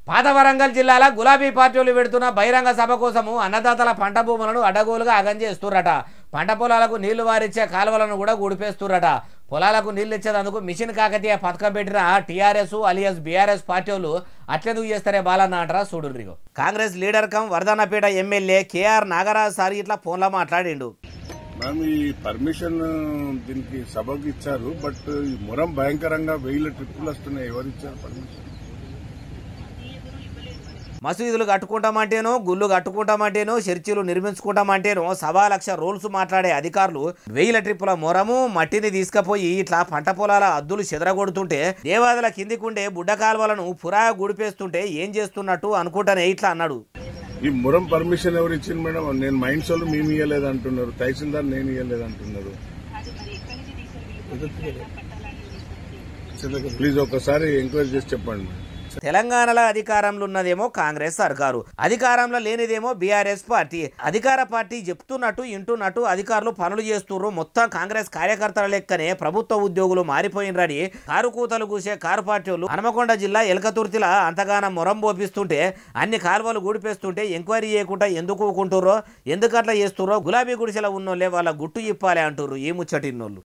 పాత వరంగల్ జిల్లాల గులాబీ పార్టీలు పెడుతున్న బహిరంగ సభ కోసము అన్నదాతల పంట భూములను అడ్డగోలుగా ఆగం చేస్తుర్రట. పంట పొలాలకు నీళ్లు వారిచ్చే కాలువలను కూడా ఊడిపేస్తుర్రట. పొలాలకు నీళ్లు ఇచ్చేందుకు మిషన్ కాకతీయ పథకం పెట్టిన టీఆర్ఎస్ అలియస్ బీఆర్ఎస్ పార్టీలు అట్లెందుకు చేస్తారే బాలన్న అంటారా చూడుర్రి. Congress leader cum Wardhannapet MLA KR Nagaraj sir ఇట్లా ఫోన్లో మాట్లాడిండు. ఈ పర్మిషన్ దీనికి సభకు ఇచ్చారు, బట్ ఈ మొరం భయంకరంగా 1000 ట్రిప్పులు వస్తున్నాయి. ఎవరు ఇచ్చారు పర్మిషన్? మసీదులు కట్టుకుంటామంటేనో, గుళ్ళు కట్టుకుంటామంటేనో, చర్చిలు నిర్మించుకుంటామంటేనో 1,00,000 రూల్స్ మాట్లాడే అధికారులు 1000 ట్రిప్పుల మొరము మట్టిని తీసుకుపోయి ఇట్లా పంట పొలాల అద్దులు చెదరగొడుతుంటే, దేవాదుల కిందికుండే బుడ్డ కాల్వలను పురా గుడిపేస్తుంటే ఏం చేస్తున్నట్టు అనుకుంటానే ఇట్లా అన్నాడు. ఈ మొరం పర్మిషన్ ఎవరు ఇచ్చింది మేడం? నేను మైండ్స్ వాళ్ళు మేము ఇవ్వలేదు అంటున్నారు, తహసీల్దార్ నేను ఇవ్వలేదు అంటున్నారు. ప్లీజ్ ఒకసారి ఎంక్వైరీ చేసి చెప్పండి. తెలంగాణలో అధికారంలో ఉన్నదేమో కాంగ్రెస్ సర్కారు, అధికారంలో లేనిదేమో బీఆర్ఎస్ పార్టీ. అధికార పార్టీ చెప్తున్నట్టు ఇంటున్నట్టు అధికారులు పనులు చేస్తున్నారు. మొత్తం కాంగ్రెస్ కార్యకర్తల లెక్కనే ప్రభుత్వ ఉద్యోగులు మారిపోయినరని కారు కూతలు కూసే కారు పార్టీలు హనుమకొండ జిల్లా ఎలకతుర్తిలా అంతగానం మొరం పోపిస్తుంటే, అన్ని కాలువలు గూడిపేస్తుంటే ఎంక్వైరీ చేయకుండా ఎందుకు ఊకుంటుర్రో, ఎందుకట్లా చేస్తుర్రో గులాబీ గుడిసెల ఉన్నోళ్ళే వాళ్ళ గుట్టు ఇప్పాలి అంటుర్రు ఈ ముచ్చటిన్నోళ్ళు.